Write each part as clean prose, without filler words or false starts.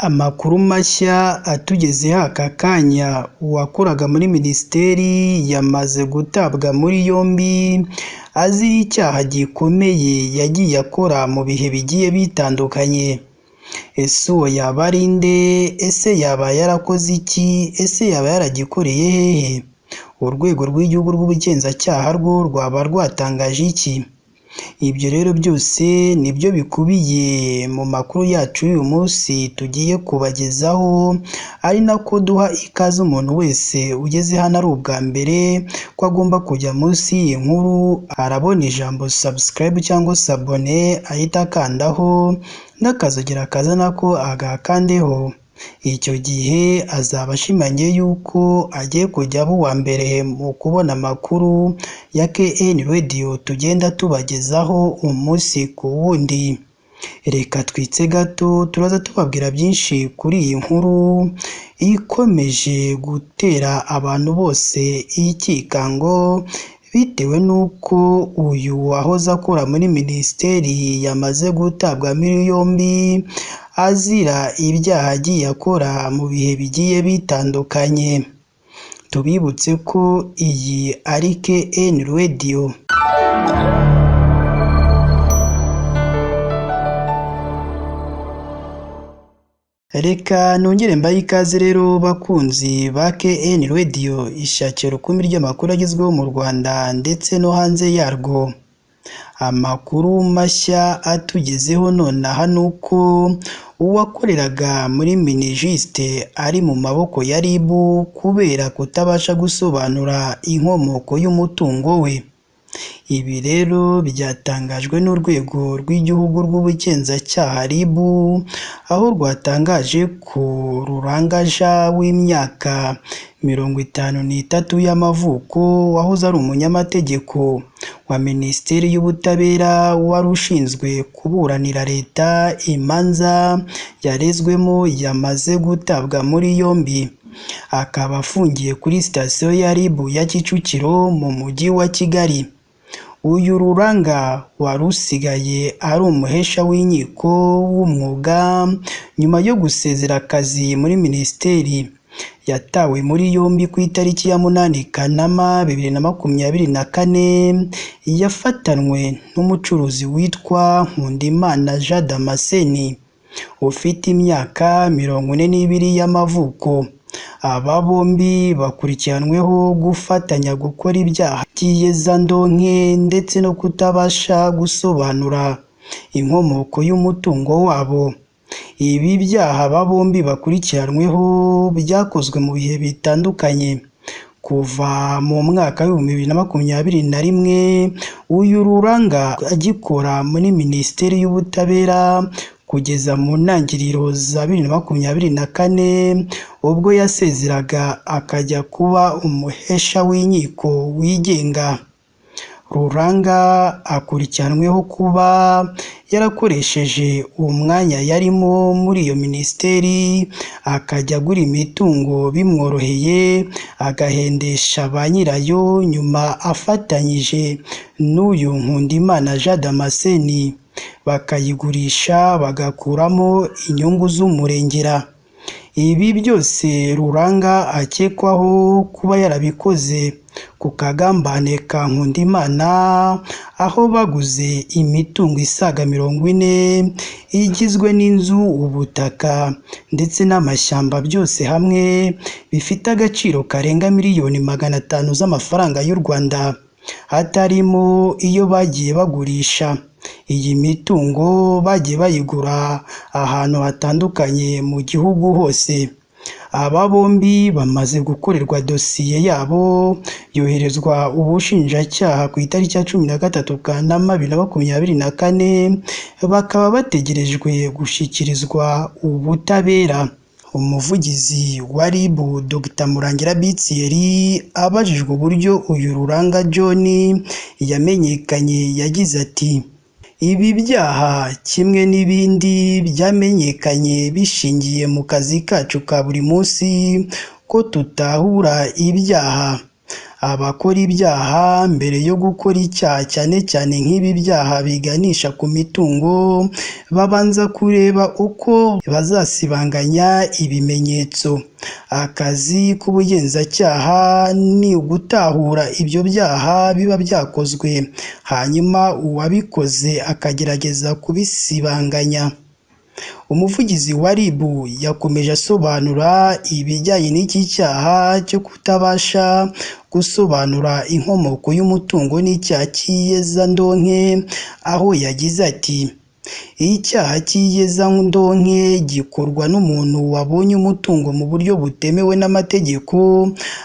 Amakuru mashya atugezeho aka kanya, uwakoraga muri Minisiteri yamaze gutabwa muri yombi azira icyaha gikomeye yagiye akora mu bihe bigiye bitandukanye. Ese uwo yaba ari nde? Ese yaba yarakoze iki? Ese yaba yaragikoreye hehe? Urwego rw'igihugu rw'ubugenzacyaha rwo rwaba rwatangaje iki? Ibyo rero byose nibyo bikubiye mu makuru yacu y'uyu munsi tugiye kubagezaho, ari nako duha ikaze umuntu wese ugeze hano ari ubwa mbere ko agomba kujya munsi y'iyi nkuru arabona ijambo subscribe cyangwa se abone, ahita akandaho n'akazogera kaza nako agakandeho. Icyo gihe azaba ashimangiye yuko agiye kujya aba uwa mbere mu kubona amakuru ya KN Radio tugenda tubagezaho umunsi ku wundi. Reka twitse gato turaza tubabwira byinshi kuri iyi nkuru ikomeje gutera abantu bose ikikango, bitewe n'uko uyu wahoze akora muri Minisiteri yamaze gutabwa muri yombi azira ibyaha agiye akora mu bihe bigiye bitandukanye. Tubibutse ko iyi ari KN Radio. Reka nongere mbaye ikaze rero bakunzi ba KN Radio, ishakira rukumbi ry'amakuru agezweho mu Rwanda ndetse no hanze yarwo. Amakuru mashya atugezeho nonaha ni uko uwakoreraga muri Minijust ari mu maboko ya RIB kubera kutabasha gusobanura inkomoko y'umutungo we. Ibi rero byatangajwe n'urwego rw'igihugu rw'ubugenzacyaha RIB, aho rwatangaje ko Rurangaja w'imyaka 53 y'amavuko wahoze ari umunyamategeko wa Minisiteri y'Ubutabera wari ushinzwe kuburanira leta imanza yarezwemo yamaze gutabwa muri yombi, akaba afungiye kuri sitasiyo ya RIB ya Kicukiro mu mujyi wa Kigali. Uyu Ruranga wari usigaye ari umuhesha w'inkiko w'umwuga nyuma yo gusezera akazi muri Minisiteri, yatawe muri yombi ku itariki ya 8 Kanama 2024, yafatanwe n'umucuruzi witwa Nkundimana Jean Damascene ufite imyaka 42 y'amavuko. Aba bombi bakurikiranweho gufatanya gukora ibyaha by'iyezandonke ndetse no kutabasha gusobanura inkomoko y'umutungo wabo. Ibi byaha aba bombi bakurikiranweho byakozwe mu bihe bitandukanye. Kuva mu mwaka wa 2021 uyu Ruranga agikora muri Minisiteri y'Ubutabera kugeza mu ntangiriro za 2024 ubwo yasezeraga akajya kuba umuhesha w'inkiko wigenga. Ruranga akurikiranweho kuba yarakoresheje umwanya yarimo muri iyo Minisiteri akajya agura imitungo bimworoheye agahendesha ba nyirayo, nyuma afatanyije n'uyu Nkundimana Jean Damascene bakayigurisha bagakuramo inyungu z'umurengera. Ibi byose Ruranga akekwaho kuba yarabikoze ku kagambane ka Nkundimana, aho baguze imitungo isaga 40 igizwe n'inzu, ubutaka ndetse n'amashyamba, byose hamwe bifite agaciro karenga miliyoni 500 z'amafaranga y'u Rwanda, hatarimo iyo bagiye bagurisha. Iyi mitungo bagiye bayigura ahantu hatandukanye mu gihugu hose. Aba bombi bamaze gukorerwa dosiye yabo yoherezwa ubushinjacyaha ku itariki ya 13 Kanama 2024, bakaba bategerejwe gushyikirizwa ubutabera. Umuvugizi wa RIB Dr Murangira Bitsiyeri abajijwe uburyo uyu Ruranga John yamenyekanye yagize ati: "Ibi byaha kimwe n'ibindi byamenyekanye bishingiye mu kazi kacu ka buri munsi ko tutahura ibyaha. Abakora ibyaha mbere yo gukora icyaha cyane cyane nk'ibi byaha biganisha ku mitungo, babanza kureba uko bazasibanganya ibimenyetso. Akazi k'ubugenzacyaha ni ugutahura ibyo byaha biba byakozwe, hanyuma uwabikoze akagerageza kubisibanganya. Umuvugizi wa RIB yakomeje asobanura ibijyanye n'iki cyaha cyo kutabasha gusobanura inkomoko y'umutungo n'icyaha cy'iyezandonke, aho yagize ati icyaha cy'iyezandonke gikorwa n'umuntu wabonye umutungo mu buryo butemewe n'amategeko,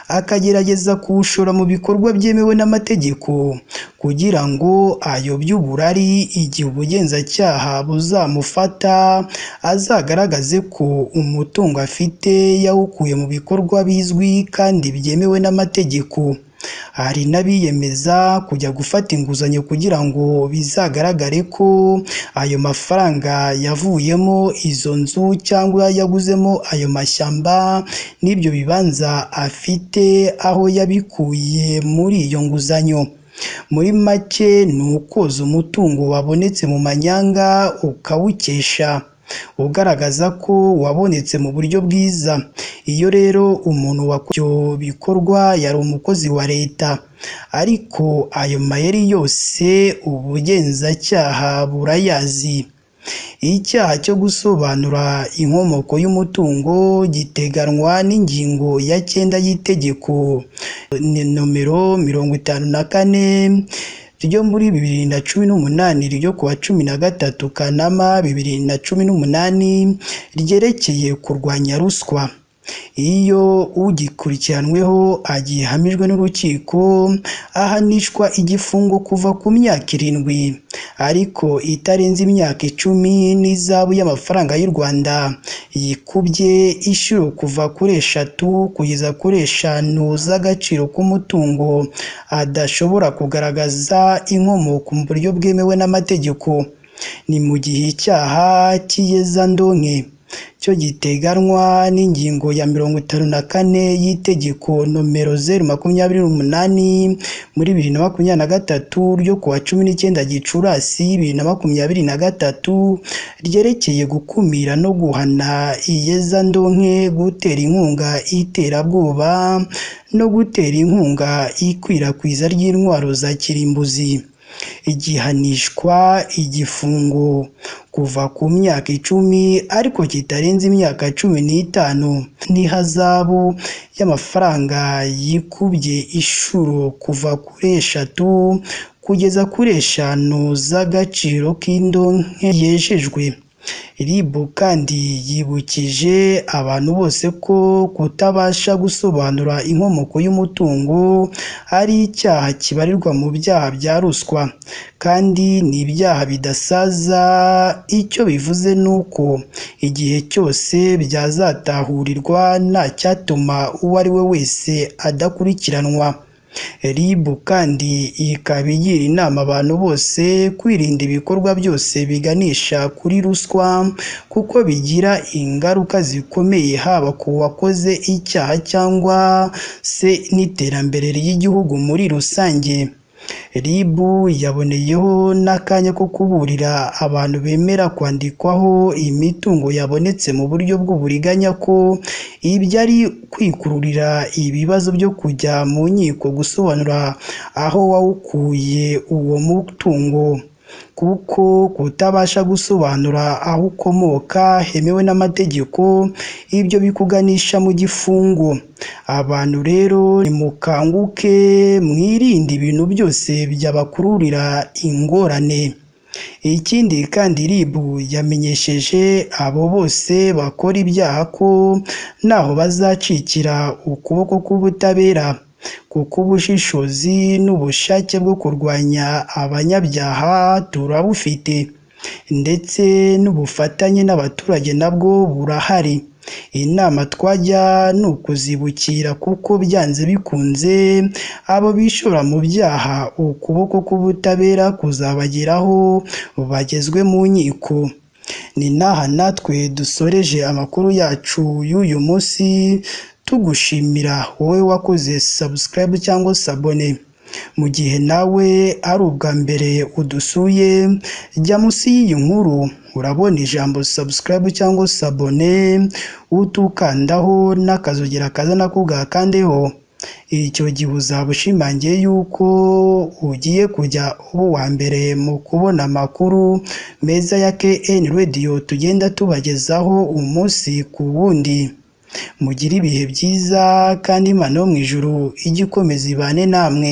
akagerageza kuwushora mu bikorwa byemewe n'amategeko kugira ngo ayobye uburari. Igihe ubugenzacyaha buzamufata azagaragaze ko umutungo afite yawukuye mu bikorwa bizwi kandi byemewe n'amategeko. Hari n'abiyemeza kujya gufata inguzanyo kugira ngo bizagaragare ko ayo mafaranga yavuyemo izo nzu cyangwa yaguzemo ayo mashyamba n'ibyo bibanza afite aho yabikuye muri iyo nguzanyo. Muri make ni ukoza umutungo wabonetse mu manyanga ukawukesha, ugaragaza ko wabonetse mu buryo bwiza. Iyo rero umuntu wakoze ibyo bikorwa yari umukozi wa leta, ariko ayo mayeri yose ubugenzacyaha burayazi. Icyaha cyo gusobanura inkomoko y'umutungo giteganywa n'ingingo ya 9 y'Itegeko nomero 54 ryo muri 2018 ryo kuwa 13 Kanama 2018 ryerekeye kurwanya ruswa. Iyo ugikurikiranweho agihamijwe n'urukiko ahanishwa igifungo kuva ku myaka 7 ariko itarenze imyaka 10 n'izabu y'amafaranga y'u Rwanda yikubye inshuro kuva kuri 3 kugeza kuri 5 z'agaciro k'umutungo adashobora kugaragaza inkomoko mu buryo bwemewe n'amategeko. Ni mu gihe icyaha cy'iyezandonke cyo giteganywa n'ingingo ya 54 y'Itegeko nomero 028 muri 2023 ryo kuwa 19 Gicurasi 2023 ryerekeye gukumira no guhana iyezandonke, gutera inkunga iterabwoba no gutera inkunga ikwirakwiza ry'intwaro za kirimbuzi. Igihanishwa igifungo kuva ku myaka 10 ariko kitarenze imyaka 15 n'ihazabu y'amafaranga yikubye inshuro kuva kuri 3 kugeza kuri 5 z'agaciro k'indonke yejejwe. RIB kandi yibukije abantu bose ko kutabasha gusobanura inkomoko y'umutungo ari icyaha kibarirwa mu byaha bya ruswa, kandi ni ibyaha bidasaza. Icyo bivuze nuko igihe cyose byazatahurirwa nta cyatuma uwo ari we wese adakurikiranwa. RIB kandi ikaba igira inama abantu bose kwirinda ibikorwa byose biganisha kuri ruswa kuko bigira ingaruka zikomeye haba ku wakoze icyaha cyangwa se n'iterambere ry'igihugu muri rusange. RIB yaboneyeho n'akanya ko kuburira abantu bemera kwandikwaho imitungo yabonetse mu buryo bw'uburiganya ko ibyo ari kwikururira ibibazo byo kujya mu nkiko gusobanura aho wawukuye uwo mutungo, kuko kutabasha gusobanura aho ukomoka hemewe n'amategeko ibyo bikuganisha mu gifungo. Abantu rero nimukanguke mwirinde ibintu byose byabakururira ingorane. Ikindi kandi RIB yamenyesheje abo bose bakora ibyaha ko ntaho bazacikira ukuboko k'ubutabera, kuko ubushishozi n'ubushake bwo kurwanya abanyabyaha turabufite, ndetse n'ubufatanye n'abaturage nabwo burahari. Inama twajya ni ukuzibukira kuko byanze bikunze abo bishora mu byaha ukuboko k'ubutabera kuzabageraho bagezwe mu nkiko. Ni n'aha natwe dusoreje amakuru yacu y'uyu munsi, tugushimira wowe wakoze subscribe cyangwa sabone. Mu gihe nawe ari ubwa mbere udusuye, jya munsi y'iyi nkuru urabona ijambo subscribe cyangwa sabone, utukandaho n'akazogera kaza nako ugakandeho. Icyo gihe uzaba ushimangiye yuko ugiye kujya uba uwa mbere mu kubona amakuru meza ya KN Radio tugenda tubagezaho umunsi ku wundi. Mugire ibihe byiza kandi Imana yo mu ijuru ijye ikomeza ibane namwe.